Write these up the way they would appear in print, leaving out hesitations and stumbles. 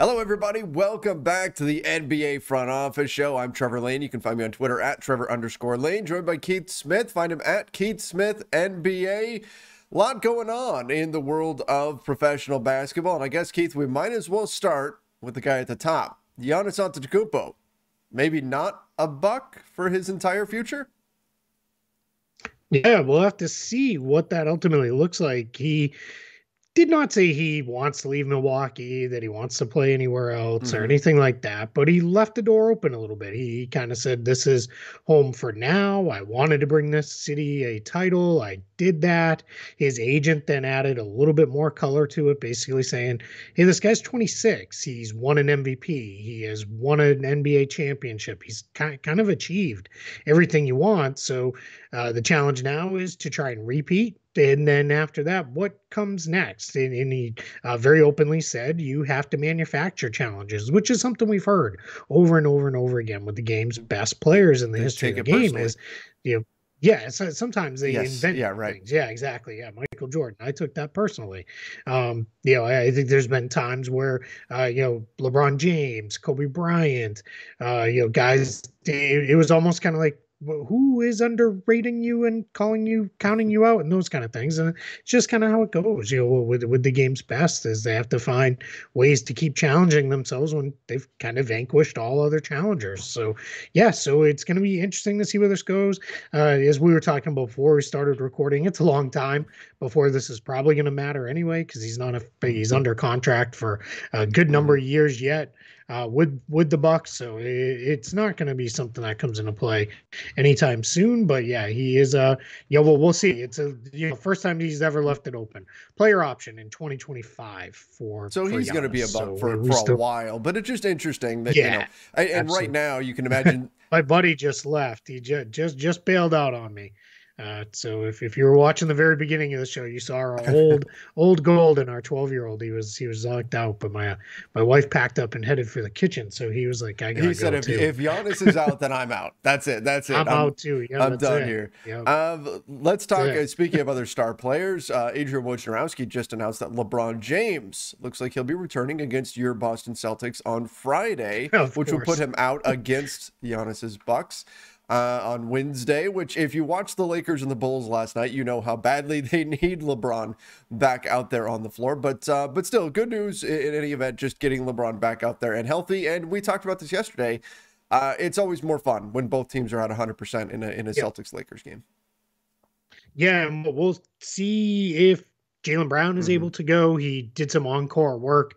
Hello, everybody. Welcome back to the NBA Front Office Show. I'm Trevor Lane. You can find me on Twitter at Trevor_Lane, joined by Keith Smith. Find him at Keith Smith NBA. A lot going on in the world of professional basketball. And I guess, Keith, we might as well start with the guy at the top, Giannis Antetokounmpo. Maybe not a buck for his entire future? Yeah, we'll have to see what that ultimately looks like. He did not say he wants to leave Milwaukee, that he wants to play anywhere else or anything like that, but he left the door open a little bit. He kind of said, this is home for now. I wanted to bring this city a title. I did that. His agent then added a little bit more color to it, basically saying, hey, this guy's 26. He's won an MVP. He has won an NBA championship. He's kind of achieved everything you want. So the challenge now is to try and repeat. And then after that, what comes next? And he very openly said, you have to manufacture challenges, which is something we've heard over and over and over again with the game's best players in the history of the game is, yeah, so sometimes they invent things. Yeah, exactly. Yeah, Michael Jordan. I took that personally. I think there's been times where, LeBron James, Kobe Bryant, guys, it was almost kind of like, who is underrating you and counting you out and those kind of things. And it's just kind of how it goes, with the game's best is they have to find ways to keep challenging themselves when they've kind of vanquished all other challengers. So so it's going to be interesting to see where this goes. As we were talking about before we started recording, it's a long time before this is probably going to matter anyway, because he's under contract for a good number of years yet. With the Bucks, so it's not going to be something that comes into play anytime soon. But yeah, he is. We'll see. It's first time he's ever left it open. Player option in 2025 for. So he's going to be a Buck for a while. But it's just interesting that and right now you can imagine. My buddy just left. He just bailed out on me. So if you were watching the very beginning of the show, you saw our old Golden, our 12-year-old. He was locked out, but my wife packed up and headed for the kitchen. So he was like, I gotta go. He said, if Giannis is out, then I'm out. That's it. I'm out too. Yeah, I'm done here. Yep. Let's talk. Speaking of other star players, Adrian Wojnarowski just announced that LeBron James looks like he'll be returning against your Boston Celtics on Friday, which will put him out against Giannis's Bucks. On Wednesday, which if you watched the Lakers and the Bulls last night, you know how badly they need LeBron back out there on the floor. But still, good news in any event, just getting LeBron back out there and healthy. And we talked about this yesterday. It's always more fun when both teams are at 100% in a Celtics-Lakers game. Yeah, and we'll see if Jaylen Brown is able to go. He did some encore work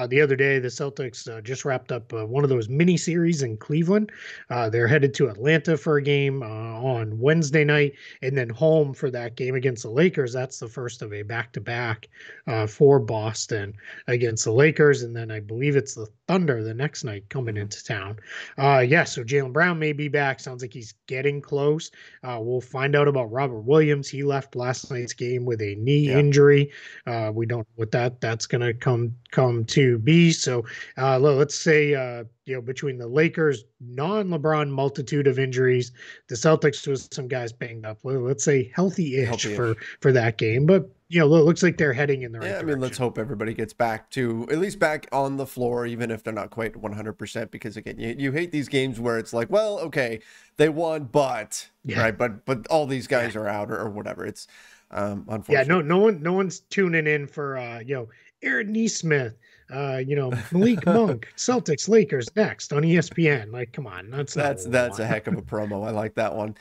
the other day. The Celtics just wrapped up one of those mini series in Cleveland. They're headed to Atlanta for a game on Wednesday night and then home for that game against the Lakers. That's the first of a back-to-back for Boston against the Lakers. And then I believe it's the Thunder the next night coming into town. So Jaylen Brown may be back. Sounds like he's getting close. We'll find out about Robert Williams. He left last night's game with a knee injury. We don't know what that's going to come to be. So let's say between the Lakers non-LeBron multitude of injuries, the Celtics with some guys banged up. Let's say healthy-ish for that game, but it looks like they're heading in the right direction. I mean, let's hope everybody gets back to at least back on the floor, even if they're not quite 100%. Because again, you hate these games where it's like, well, okay, they won, but right, but all these guys are out or whatever. It's unfortunate. Yeah, no one's tuning in for Aaron Nesmith, Malik Monk, Celtics, Lakers next on ESPN. Like, come on, that's a heck of a promo. I like that one.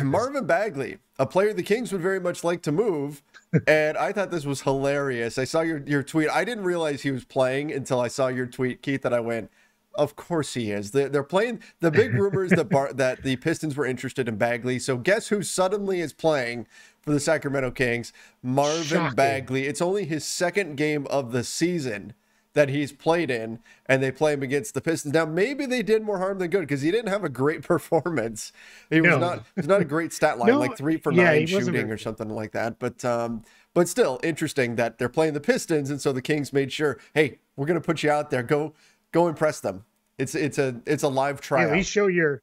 Marvin Bagley, a player the Kings would very much like to move, and I thought this was hilarious. I saw your tweet. I didn't realize he was playing until I saw your tweet, Keith, and I went, of course he is. They're playing. The big rumors that the Pistons were interested in Bagley. So guess who suddenly is playing for the Sacramento Kings? Marvin Bagley. It's only his second game of the season that he's played in, and they play him against the Pistons. Now, maybe they did more harm than good because he didn't have a great performance. He was not a great stat line, like 3 for 9 shooting or something like that. But still interesting that they're playing the Pistons, and so the Kings made sure, hey, we're going to put you out there. Go impress them. It's a live trial. At least show you're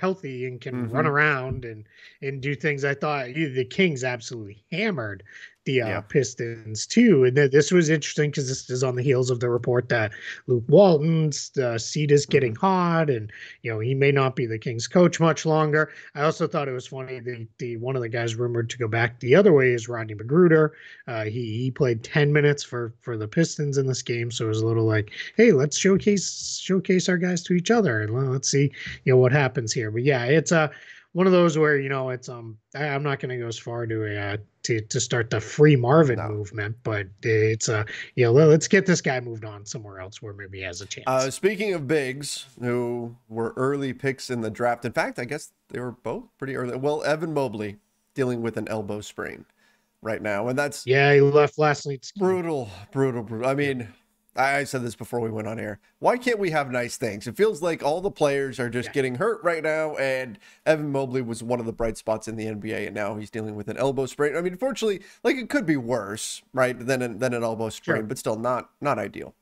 healthy and can run around and do things. I thought the Kings absolutely hammered the Yeah. Pistons too. And this was interesting because this is on the heels of the report that Luke Walton's seat is getting Hmm. hot, and he may not be the Kings coach much longer. I also thought it was funny the one of the guys rumored to go back the other way is Rodney McGruder. He played 10 minutes for the Pistons in this game, so it was a little like, hey, let's showcase our guys to each other, and let's see what happens here. But yeah, it's one of those where it's I'm not going to go as far to start the free Marvin No. movement, but it's let's get this guy moved on somewhere else where maybe he has a chance. Speaking of bigs who were early picks in the draft, in fact, I guess they were both pretty early. Well, Evan Mobley dealing with an elbow sprain right now, and that's Yeah, he left last night's game. brutal, brutal, brutal. I Yeah, mean, I said this before we went on air. Why can't we have nice things? It feels like all the players are just yeah. getting hurt right now, and Evan Mobley was one of the bright spots in the NBA, and now he's dealing with an elbow sprain. I mean, unfortunately, like it could be worse, right, than an elbow sprain, Sure. but still not ideal.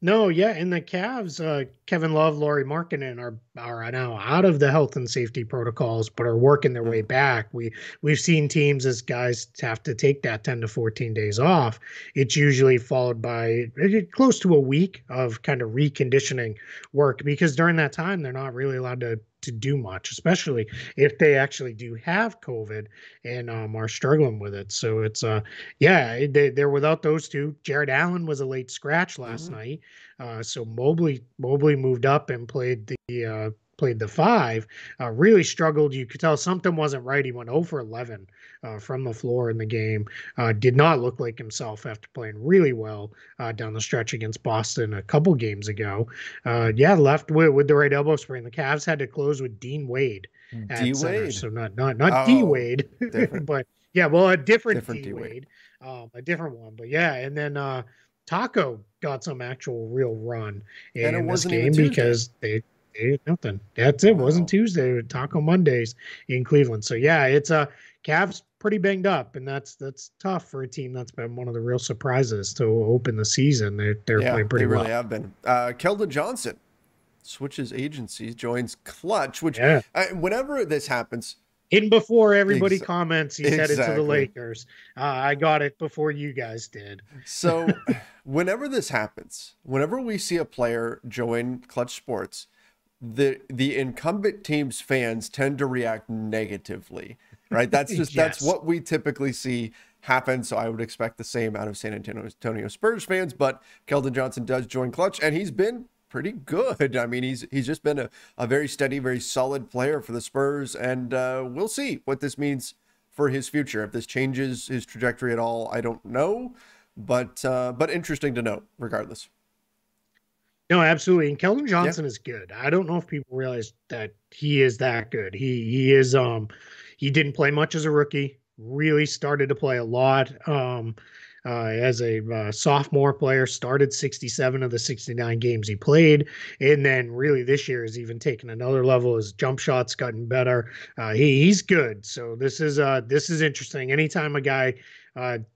No, yeah, and the Cavs, Kevin Love, Laurie Markkinen are now out of the health and safety protocols, but are working their way Mm. back. We've seen teams as guys have to take that 10 to 14 days off. It's usually followed by close to a week of kind of reconditioning work because during that time they're not really allowed to do much, especially if they actually do have COVID and are struggling with it. So it's yeah, they're without those two. Jared Allen was a late scratch last Mhm. night. So Mobley moved up and played the five. Really struggled. You could tell something wasn't right. He went 0 for 11 from the floor in the game. Did not look like himself after playing really well down the stretch against Boston a couple games ago. Yeah, left with the right elbow sprain. The Cavs had to close with Dean Wade D at center. Wade. So not D Oh, Wade, different, but yeah, well, a different different D D Wade. Wade, a different one. But yeah, and then Taco got some actual real run And it in this wasn't even game Tuesday. because they did nothing. That's it. Wasn't Wow. Tuesday. Taco Mondays in Cleveland. So yeah, it's Cavs pretty banged up, and that's tough for a team that's been one of the real surprises to open the season. They're Yeah, playing they pretty really well. have been. Keldon Johnson switches agencies, joins Clutch, which Yeah. whenever this happens, In before everybody ex- comments, he's headed to the exactly. Lakers. I got it before you guys did. So whenever this happens, whenever we see a player join Clutch Sports, the incumbent team's fans tend to react negatively, right? That's Yes. what we typically see happen. So I would expect the same out of San Antonio Spurs fans. But Keldon Johnson does join Clutch, and he's been pretty good. I mean, he's just been a very steady, very solid player for the Spurs, and we'll see what this means for his future. If this changes his trajectory at all, I don't know, but interesting to note regardless. No, absolutely. And Keldon Yeah. Johnson is good. I don't know if people realize that he is that good. He is he didn't play much as a rookie. Really started to play a lot as a sophomore player. Started 67 of the 69 games he played, and then really this year has even taken another level. His jump shots gotten better. He's good. So this is interesting. Anytime a guy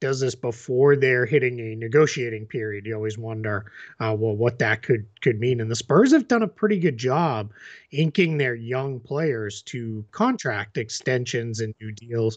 does this before they're hitting a negotiating period, you always wonder well, what that could mean. And the Spurs have done a pretty good job inking their young players to contract extensions and new deals,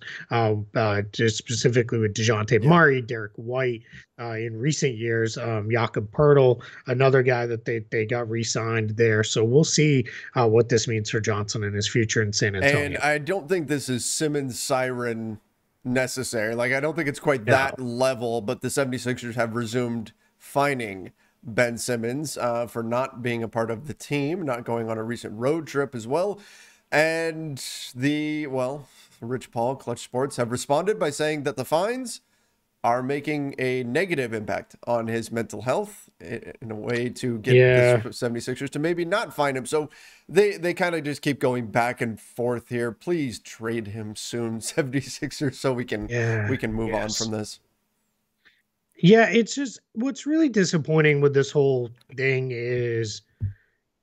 just specifically with DeJounte Yeah. Murray, Derek White in recent years, Jakob Pertl, another guy that they got re-signed there. So we'll see what this means for Johnson and his future in San And Antonio. I don't think this is Simmons siren necessary. Like, I don't think it's quite No. that level, but the 76ers have resumed fining Ben Simmons for not being a part of the team, not going on a recent road trip as well. And Rich Paul, Clutch Sports, have responded by saying that the fines are making a negative impact on his mental health in a way to get the Yeah. 76ers to maybe not find him. So they kind of just keep going back and forth here. Please trade him soon, 76ers, so Yeah. we can move on Yes. from this. Yeah, it's just what's really disappointing with this whole thing is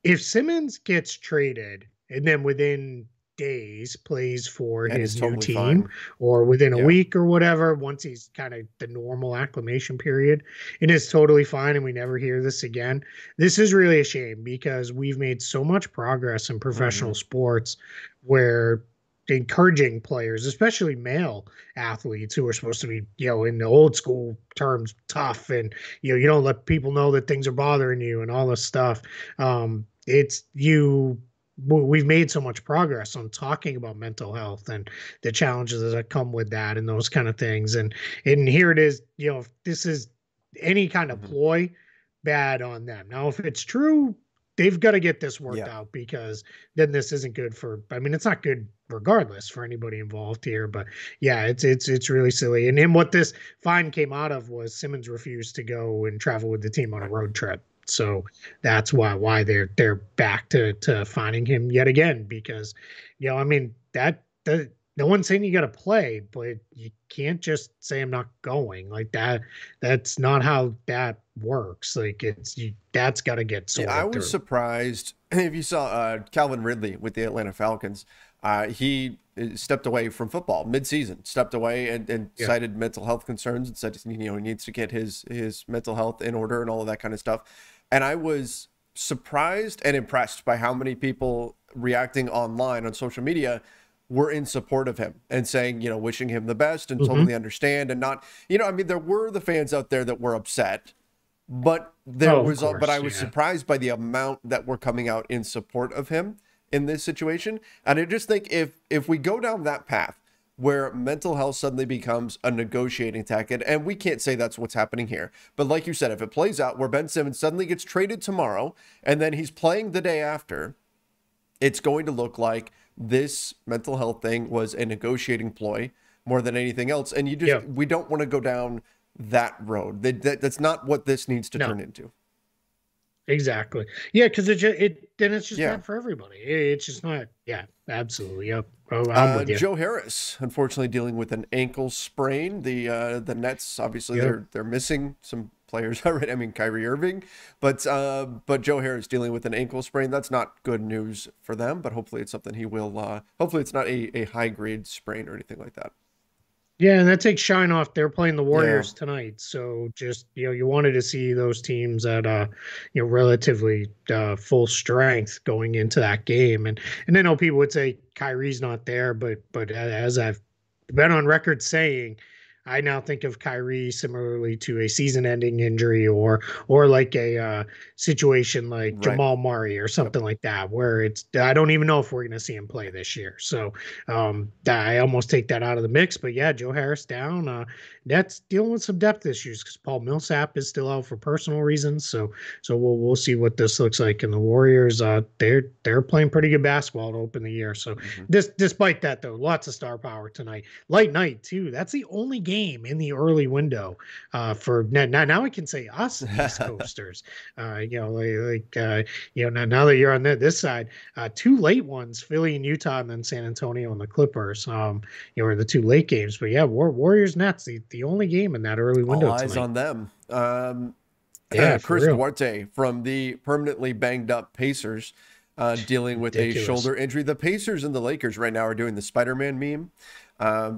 if Simmons gets traded and then within days plays for And it's his new totally team fine. or within a Yeah. week or whatever, once he's kind of the normal acclimation period, it is totally fine and we never hear this again. This is really a shame because we've made so much progress in professional Hmm. sports where encouraging players, especially male athletes who are supposed to be, in the old school terms, tough, and you don't let people know that things are bothering you and all this stuff. It's you. We've made so much progress on talking about mental health and the challenges that come with that and those kind of things. And here it is, if this is any kind of Mhm. ploy, bad on them. Now, if it's true, they've got to get this worked Yeah. out, because then this isn't good for, I mean, it's not good regardless for anybody involved here. But yeah, it's really silly. And what this fine came out of was Simmons refused to go and travel with the team on a Right. road trip. So that's why they're back to finding him yet again, because I mean, that no one's saying you got to play, but you can't just say I'm not going like that. That's not how that works. Like, that's got to get Yeah, I sorted was through. surprised if you saw Calvin Ridley with the Atlanta Falcons. He stepped away from football mid-season, stepped away and Yeah. cited mental health concerns and said he needs to get his mental health in order and all of that kind of stuff. And I was surprised and impressed by how many people reacting online on social media were in support of him and saying, wishing him the best and Hmm. totally understand and not, I mean, there were the fans out there that were upset, Oh, of but I course. was Yeah. surprised by the amount that were coming out in support of him in this situation. And I just think if we go down that path where mental health suddenly becomes a negotiating tactic, and we can't say that's what's happening here, but like you said, if it plays out where Ben Simmons suddenly gets traded tomorrow and then he's playing the day after, it's going to look like this mental health thing was a negotiating ploy more than anything else. And Yeah. we don't want to go down that road. That's not what this needs to No. turn into. Exactly. Yeah, because then it's just Yeah. bad for everybody. It's just not. Yeah, absolutely. Yep. Oh, I'm with you. Joe Harris, unfortunately, dealing with an ankle sprain. The Nets, obviously, Yep. they're missing some players already. I mean, Kyrie Irving, but Joe Harris dealing with an ankle sprain. That's not good news for them. But hopefully, it's something he will. Hopefully, it's not a high grade sprain or anything like that. Yeah, and that takes shine off. They're playing the Yeah. Warriors tonight, so just you wanted to see those teams at relatively full strength going into that game, and I know people would say Kyrie's not there, but as I've been on record saying, I now think of Kyrie similarly to a season-ending injury, or like a situation like Right. Jamal Murray or Yep. something like that, where I don't even know if we're going to see him play this year. So I almost take that out of the mix. But yeah, Joe Harris down. That's dealing with some depth issues because Paul Millsap is still out for personal reasons. So we'll see what this looks like. And the Warriors, they're playing pretty good basketball to open the year. So Mhm. despite that, though, lots of star power tonight. Light night too. That's the only game in the early window for now. I can say us East Coasters. Now that you're on this side, two late ones, Philly and Utah, and then San Antonio and the Clippers. Are the two late games. But yeah, Warriors Nets, the only game in that early All window eyes tonight. on them. Yeah, for Chris real. Duarte from the permanently banged up Pacers, dealing with a Ridiculous. shoulder injury. The Pacers and the Lakers right now are doing the Spider-Man meme,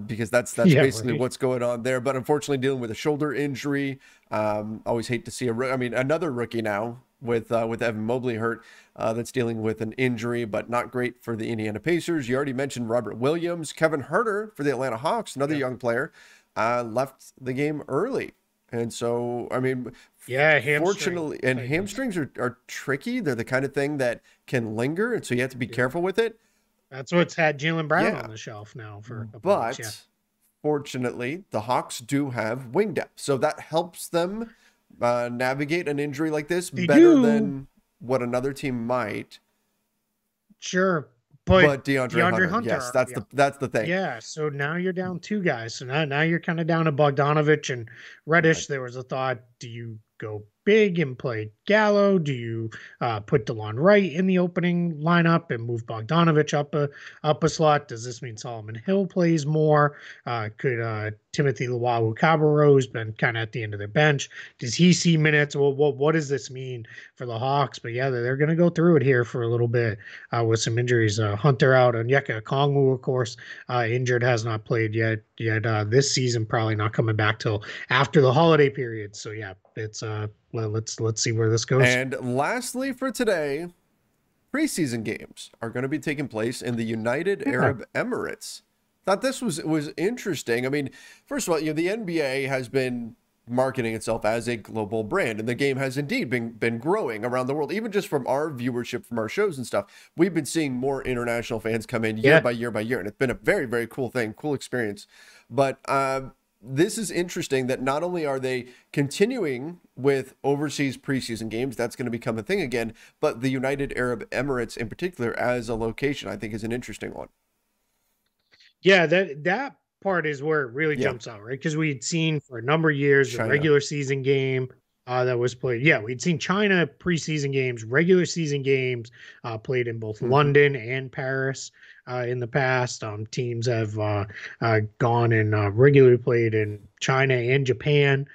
because that's Yeah, basically right. what's going on there. But unfortunately, dealing with a shoulder injury. Always hate to see another rookie now with Evan Mobley hurt, that's dealing with an injury, but not great for the Indiana Pacers. You already mentioned Robert Williams, Kevin Huerter for the Atlanta Hawks, another Yeah. young player, left the game early. And so, I mean, Yeah, hamstring fortunately, and tightness. hamstrings are tricky. They're the kind of thing that can linger. And so you have to be Yeah. careful with it. That's what's had Jalen Brown Yeah. on the shelf now for a couple weeks. Yeah. But fortunately, the Hawks do have wing depth. So that helps them navigate an injury like this They better do, than what another team might. sure. But But DeAndre DeAndre Hunter, Hunter, yes, that's the thing. yeah. So now you're down two guys. So now you're kind of down to Bogdanovich and Right. Reddish. There was a thought: do you go big and play Gallo? Do you put DeLon Wright in the opening lineup and move Bogdanovich up a slot? Does this mean Solomon Hill plays more? Could Timothy Luwawu-Cabarrot's been kind of at the end of their bench? Does he see minutes? Well, what does this mean for the Hawks? But yeah, they're going to go through it here for a little bit with some injuries. Hunter out, Onyeka Okongwu, of course, injured, has not played yet this season. Probably not coming back till after the holiday period. So yeah, it's let's see where this goes. And lastly for today, preseason games are going to be taking place in the United Arab Emirates. Thought this was interesting. I mean, first of all, the NBA has been marketing itself as a global brand, and the game has indeed been growing around the world. Even just from our viewership from our shows and stuff, we've been seeing more international fans come in year by year by year, and it's been a very, very cool thing, cool experience. But this is interesting that not only are they continuing with overseas preseason games, that's going to become a thing again, but the United Arab Emirates in particular as a location, I think, is an interesting one. Yeah, that part is where it really jumps out, right? Because we had seen for a number of years the regular season game that was played. Yeah, we'd seen China preseason games, regular season games played in both London and Paris in the past. Teams have gone and regularly played in China and Japan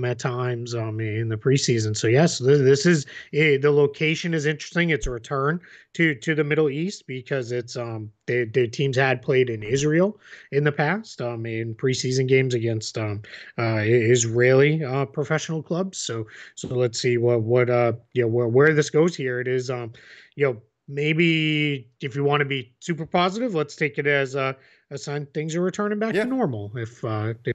at times in the preseason. So yes, this is the location is interesting. It's a return to the Middle East because it's the teams had played in Israel in the past in preseason games against Israeli professional clubs. So let's see what where this goes here. It is maybe if you want to be super positive, let's take it as a sign things are returning back to normal. If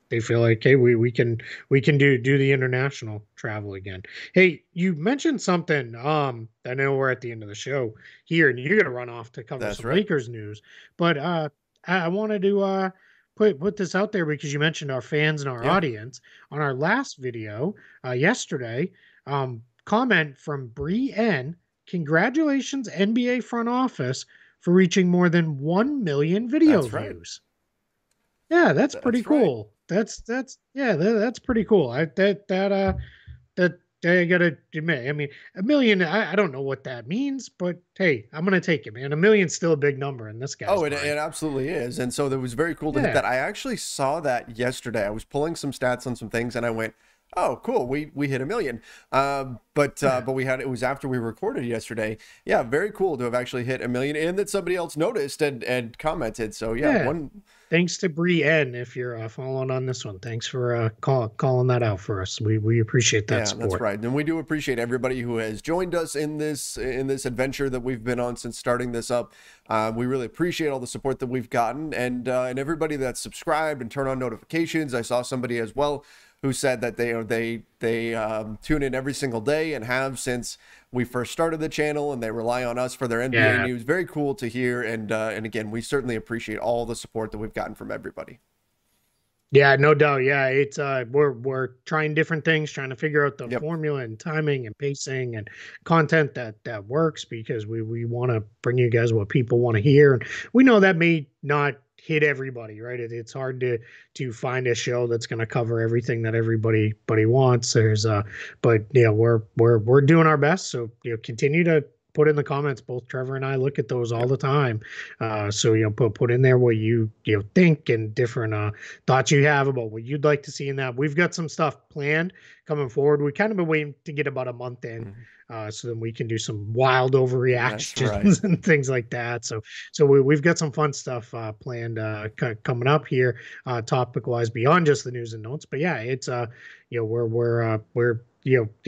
they feel like, hey, we can do the international travel again. Hey, you mentioned something. I know we're at the end of the show here, and you're gonna run off to cover some Lakers news. But I wanted to put this out there because you mentioned our fans and our audience on our last video yesterday. Comment from Bree N. Congratulations, NBA front office, for reaching more than 1 million video views. Yeah, that's pretty cool. That's pretty cool. I gotta admit, I mean, 1 million, I don't know what that means, but hey, I'm gonna take it, man. 1 million's still a big number in this guy's mind. It absolutely is. And so it was very cool to hit that. I actually saw that yesterday. I was pulling some stats on some things and I went, oh, cool. We hit 1 million. But it was after we recorded yesterday. Yeah, very cool to have actually hit 1 million and that somebody else noticed and commented. So thanks to Bree N, if you're following on this one. Thanks for calling that out for us. We appreciate that support. That's right. And we do appreciate everybody who has joined us in this adventure that we've been on since starting this up. We really appreciate all the support that we've gotten and everybody that's subscribed and turned on notifications. I saw somebody as well who said that they tune in every single day and have since we first started the channel, and they rely on us for their NBA news. Very cool to hear, and again, we certainly appreciate all the support that we've gotten from everybody. Yeah, no doubt. Yeah, it's we're trying different things, trying to figure out the formula and timing and pacing and content that works because we want to bring you guys what people want to hear, and we know that may not hit everybody, right? It's hard to find a show that's going to cover everything that everybody wants. There's but we're doing our best. So continue to put in the comments. Both Trevor and I look at those all the time. So put in there what you think and different thoughts you have about what you'd like to see in that. We've got some stuff planned coming forward. We kind of been waiting to get about a month in. So then we can do some wild overreactions and things like that. So we've got some fun stuff planned coming up here, topic wise beyond just the news and notes. But yeah, it's we're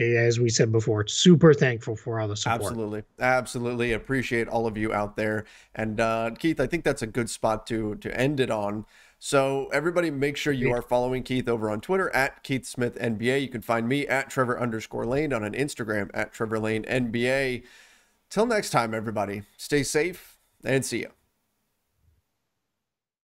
as we said before, super thankful for all the support. Absolutely appreciate all of you out there. And Keith, I think that's a good spot to end it on. So everybody make sure you are following Keith over on Twitter at Keith Smith NBA. You can find me at Trevor_Lane on an Instagram at Trevor Lane NBA. Till next time, everybody, stay safe and see you.